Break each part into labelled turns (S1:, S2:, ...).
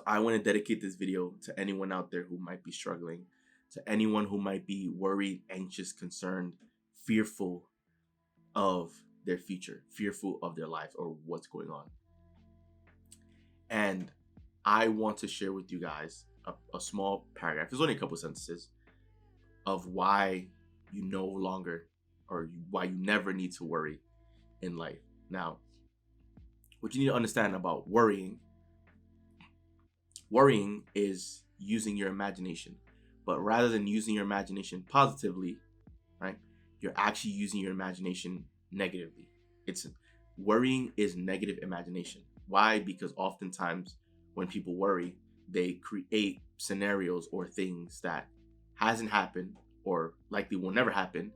S1: So I want to dedicate this video to anyone out there who might be struggling, to anyone who might be worried, anxious, concerned, fearful of their future, fearful of their life or what's going on. And I want to share with you guys a small paragraph. There's only a couple sentences of why you no longer why you never need to worry in life. Now, what you need to understand about worrying is using your imagination. But rather than using your imagination positively, right, you're actually using your imagination negatively. Worrying is negative imagination. Why? Because oftentimes when people worry, they create scenarios or things that hasn't happened or likely will never happen,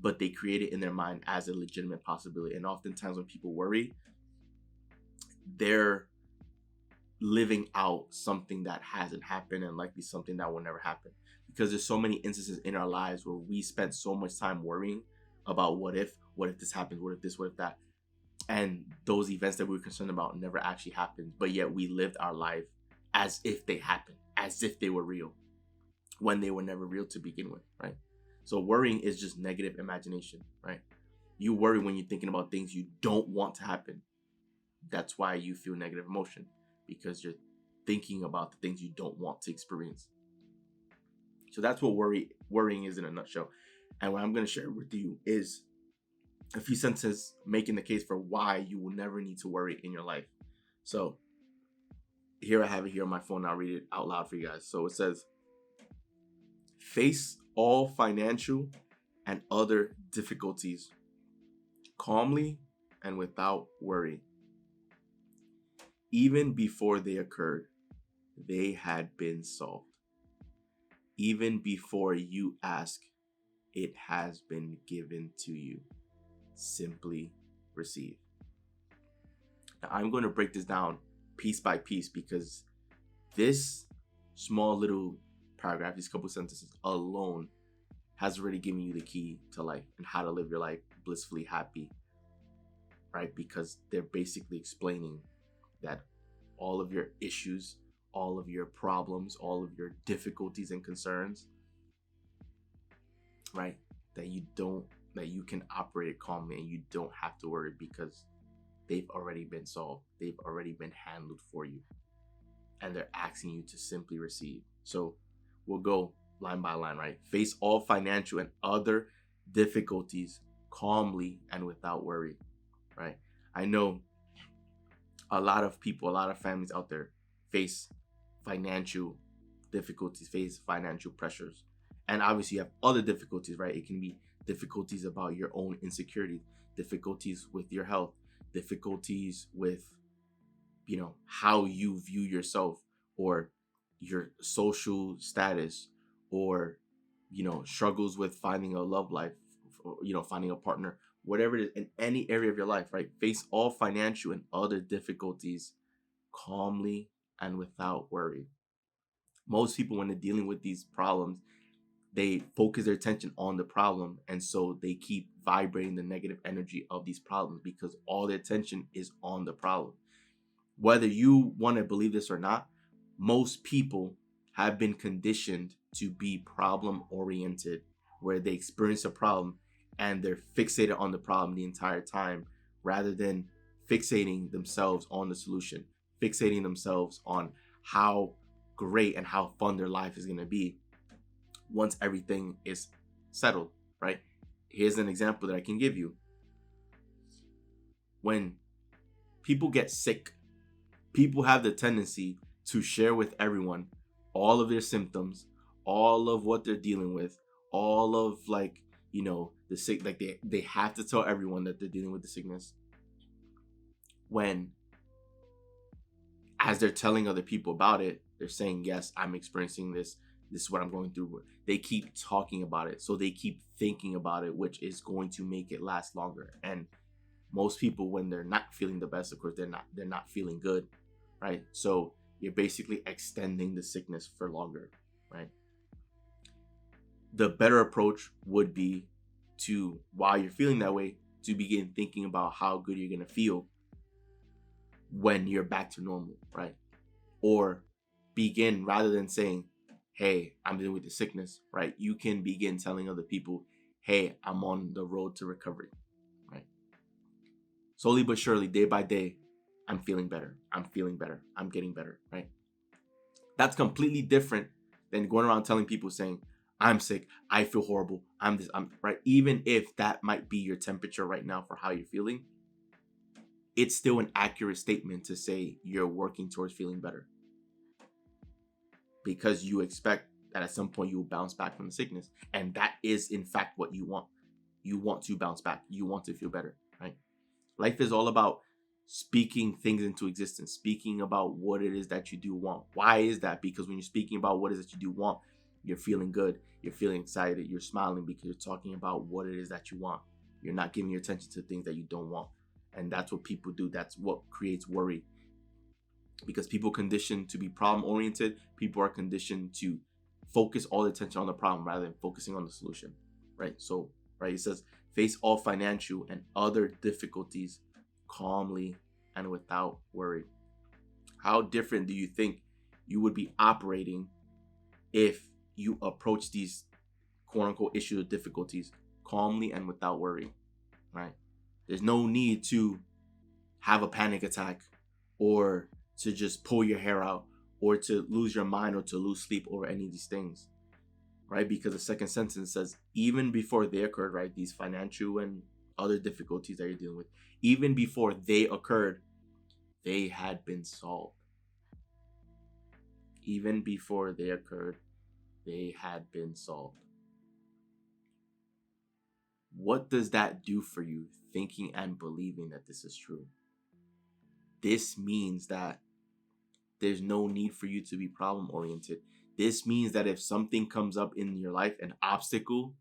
S1: but they create it in their mind as a legitimate possibility. And oftentimes when people worry, they're living out something that hasn't happened and likely something that will never happen. Because there's so many instances in our lives where we spent so much time worrying about what if this happens, what if this, what if that. And those events that we were concerned about never actually happened, but yet we lived our life as if they happened, as if they were real, when they were never real to begin with, right? So worrying is just negative imagination, right? You worry when you're thinking about things you don't want to happen. That's why you feel negative emotion, because you're thinking about the things you don't want to experience. So that's what worrying is in a nutshell. And what I'm going to share with you is a few sentences making the case for why you will never need to worry in your life. So here I have it here on my phone. I'll read it out loud for you guys. So it says, face all financial and other difficulties calmly and without worry. Even before they occurred, they had been solved. Even before you ask, it has been given to you. Simply receive. Now, I'm going to break this down piece by piece because this small little paragraph, these couple sentences alone, has already given you the key to life and how to live your life blissfully happy, right? Because they're basically explaining that all of your issues, all of your problems, all of your difficulties and concerns, right, that you can operate calmly and you don't have to worry because they've already been solved. They've already been handled for you. And they're asking you to simply receive. So we'll go line by line, right? Face all financial and other difficulties calmly and without worry, right? I know a lot of people, a lot of families out there face financial difficulties, face financial pressures. And obviously you have other difficulties, right? It can be difficulties about your own insecurities, difficulties with your health, difficulties with, how you view yourself or your social status, or, struggles with finding a love life, or, finding a partner, whatever it is in any area of your life, right? Face all financial and other difficulties calmly and without worry. Most people, when they're dealing with these problems, they focus their attention on the problem, and so they keep vibrating the negative energy of these problems because all their attention is on the problem. Whether you want to believe this or not, most people have been conditioned to be problem oriented, where they experience a problem and they're fixated on the problem the entire time rather than fixating themselves on the solution, fixating themselves on how great and how fun their life is going to be once everything is settled, right? Here's an example that I can give you. When people get sick, people have the tendency to share with everyone all of their symptoms, all of what they're dealing with, all of the sick, they have to tell everyone that they're dealing with the sickness. When as they're telling other people about it, they're saying, yes, I'm experiencing this. This is what I'm going through. They keep talking about it. So they keep thinking about it, which is going to make it last longer. And most people, when they're not feeling the best, of course, they're not feeling good, right? So you're basically extending the sickness for longer, right? The better approach would be to, while you're feeling that way, to begin thinking about how good you're going to feel when you're back to normal, right? Or begin, rather than saying, hey, I'm dealing with the sickness, right? You can begin telling other people, hey, I'm on the road to recovery, right? Slowly but surely, day by day, I'm feeling better. I'm feeling better. I'm getting better, right? That's completely different than going around telling people saying, I'm sick, I feel horrible, I'm this, I'm right. Even if that might be your temperature right now for how you're feeling, it's still an accurate statement to say you're working towards feeling better, because you expect that at some point you will bounce back from the sickness. And that is, in fact, what you want. You want to bounce back. You want to feel better, right? Life is all about speaking things into existence, speaking about what it is that you do want. Why is that? Because when you're speaking about what it is that you do want, you're feeling good, you're feeling excited, you're smiling because you're talking about what it is that you want. You're not giving your attention to things that you don't want. And that's what people do. That's what creates worry, because people conditioned to be problem oriented. People are conditioned to focus all the attention on the problem rather than focusing on the solution, right? So, right, it says face all financial and other difficulties calmly and without worry. How different do you think you would be operating if you approach these quote unquote issues or difficulties calmly and without worry, right? There's no need to have a panic attack, or to just pull your hair out, or to lose your mind, or to lose sleep over any of these things, right? Because the second sentence says, even before they occurred, right? These financial and other difficulties that you're dealing with, even before they occurred, they had been solved. Even before they occurred, they had been solved. What does that do for you, thinking and believing that this is true? This means that there's no need for you to be problem oriented. This means that if something comes up in your life, an obstacle,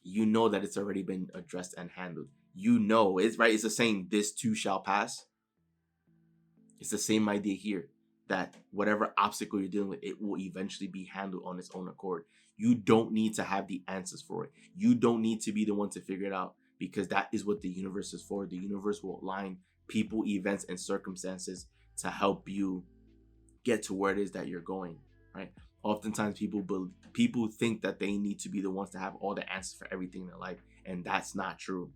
S1: you know that it's already been addressed and handled. You know, it's right. It's the saying, this too shall pass. It's the same idea here, that whatever obstacle you're dealing with, it will eventually be handled on its own accord. You don't need to have the answers for it. You don't need to be the one to figure it out, because that is what the universe is for. The universe will align people, events, and circumstances to help you get to where it is that you're going, right? Oftentimes people think that they need to be the ones to have all the answers for everything in their life, and that's not true.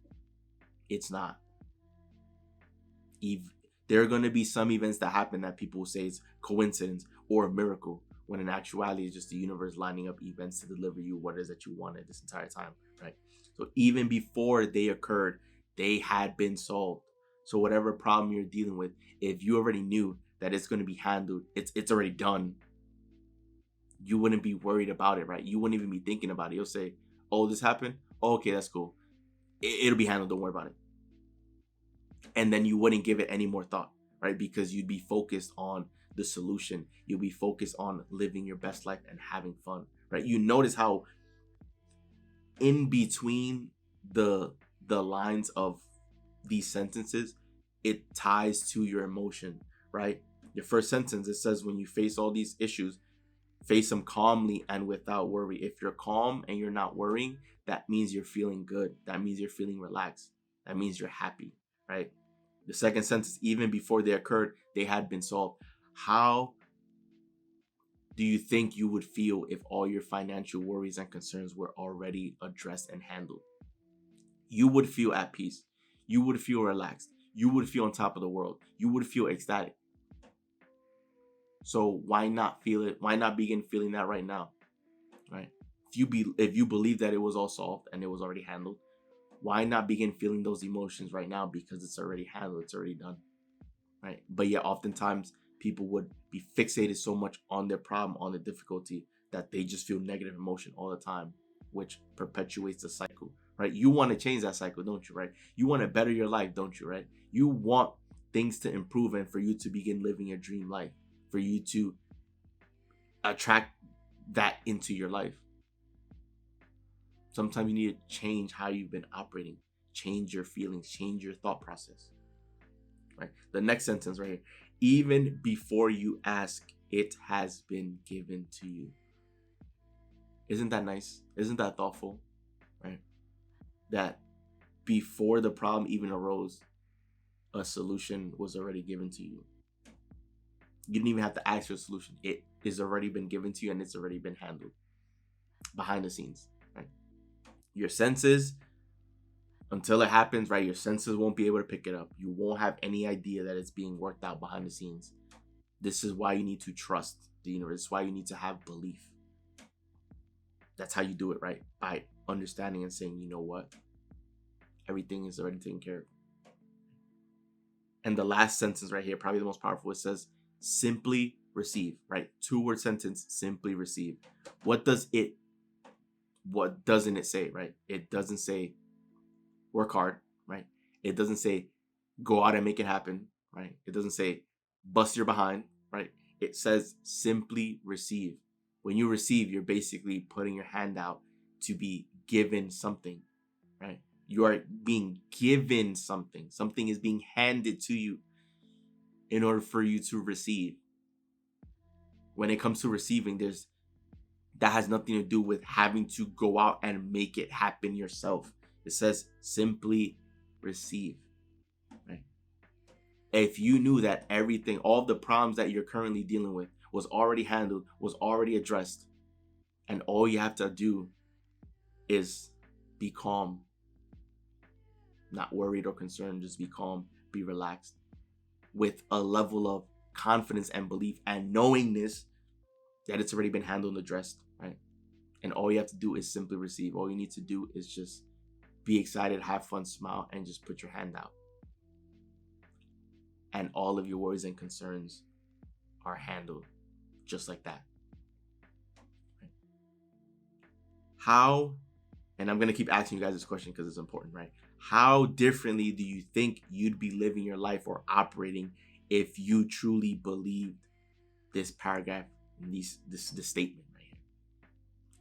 S1: It's not. There are going to be some events that happen that people will say is coincidence or a miracle, when in actuality it's just the universe lining up events to deliver you what it is that you wanted this entire time, right? So even before they occurred, they had been solved. So whatever problem you're dealing with, if you already knew that it's going to be handled, it's already done, you wouldn't be worried about it, right? You wouldn't even be thinking about it. You'll say, oh, this happened? Oh, okay, that's cool. It'll be handled. Don't worry about it. And then you wouldn't give it any more thought, right? Because you'd be focused on the solution. You'll be focused on living your best life and having fun, right? You notice how in between the lines of these sentences, it ties to your emotion, right? Your first sentence, it says, when you face all these issues, face them calmly and without worry. If you're calm and you're not worrying, that means you're feeling good. That means you're feeling relaxed. That means you're happy, right? The second sentence, even before they occurred, they had been solved. How do you think you would feel if all your financial worries and concerns were already addressed and handled? You would feel at peace. You would feel relaxed. You would feel on top of the world. You would feel ecstatic. So why not feel it? Why not begin feeling that right now? Right? If you believe that it was all solved and it was already handled, why not begin feeling those emotions right now? Because it's already handled, it's already done, right? But yet oftentimes people would be fixated so much on their problem, on the difficulty, that they just feel negative emotion all the time, which perpetuates the cycle, right? You want to change that cycle, don't you, right? You want to better your life, don't you, right? You want things to improve and for you to begin living your dream life, for you to attract that into your life. Sometimes you need to change how you've been operating, change your feelings, change your thought process, right? The next sentence right here, even before you ask, it has been given to you. Isn't that nice? Isn't that thoughtful, right? That before the problem even arose, a solution was already given to you. You didn't even have to ask for a solution. It has already been given to you and it's already been handled behind the scenes, right? Your senses, until it happens, right? Your senses won't be able to pick it up. You won't have any idea that it's being worked out behind the scenes. This is why you need to trust the universe. This is why you need to have belief. That's how you do it, right? By understanding and saying, you know what? Everything is already taken care of. And the last sentence right here, probably the most powerful, it says, simply receive, right? 2-word sentence, simply receive. What doesn't it say, right? It doesn't say work hard, right? It doesn't say go out and make it happen, right? It doesn't say bust your behind, right? It says simply receive. When you receive, you're basically putting your hand out to be given something, right? You are being given something. Something is being handed to you in order for you to receive. When it comes to receiving, that has nothing to do with having to go out and make it happen yourself. It says simply receive, right? If you knew that everything, all the problems that you're currently dealing with was already handled, was already addressed, and all you have to do is be calm, not worried or concerned, just be calm, be relaxed, with a level of confidence and belief and knowingness that it's already been handled and addressed, right? And all you have to do is simply receive. All you need to do is just be excited, have fun, smile, and just put your hand out. And all of your worries and concerns are handled just like that. How, and I'm going to keep asking you guys this question because it's important, right? How differently do you think you'd be living your life or operating if you truly believed this paragraph, this statement right here?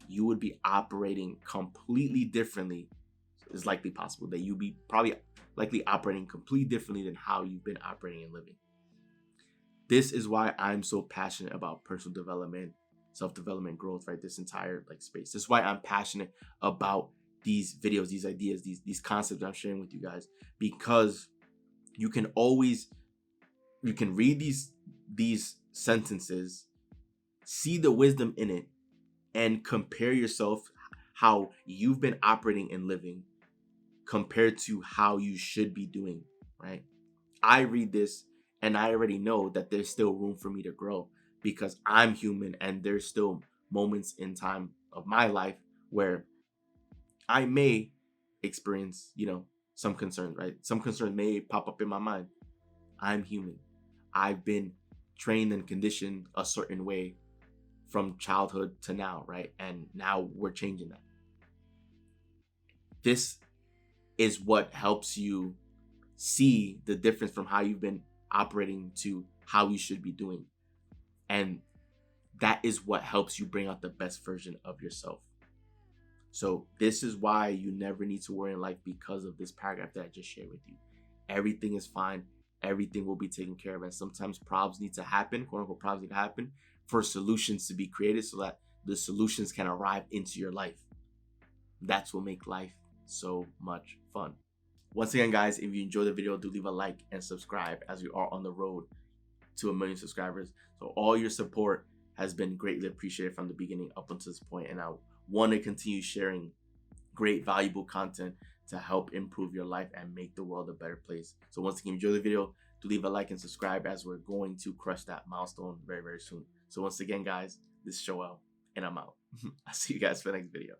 S1: You would be operating completely differently. It's likely possible that you'd be probably likely operating completely differently than how you've been operating and living. This is why I'm so passionate about personal development, self-development, growth, right? This entire space. This is why I'm passionate about these videos, these ideas, these concepts I'm sharing with you guys, because you can read these sentences, see the wisdom in it, and compare yourself how you've been operating and living compared to how you should be doing, right? I read this and I already know that there's still room for me to grow because I'm human and there's still moments in time of my life where I may experience, some concerns, right? Some concerns may pop up in my mind. I'm human. I've been trained and conditioned a certain way from childhood to now, right? And now we're changing that. This is what helps you see the difference from how you've been operating to how you should be doing. And that is what helps you bring out the best version of yourself. So this is why you never need to worry in life because of this paragraph that I just shared with you. Everything is fine. Everything will be taken care of. And sometimes problems need to happen, quote unquote problems need to happen for solutions to be created so that the solutions can arrive into your life. That's what makes life so much fun. Once again, guys, if you enjoyed the video, do leave a like and subscribe as we are on the road to 1 million subscribers. So all your support has been greatly appreciated from the beginning up until this point, and I want to continue sharing great, valuable content to help improve your life and make the world a better place. So once again, enjoy the video, do leave a like and subscribe as we're going to crush that milestone very, very soon. So once again, guys, this is Joel, and I'm out. I'll see you guys for the next video.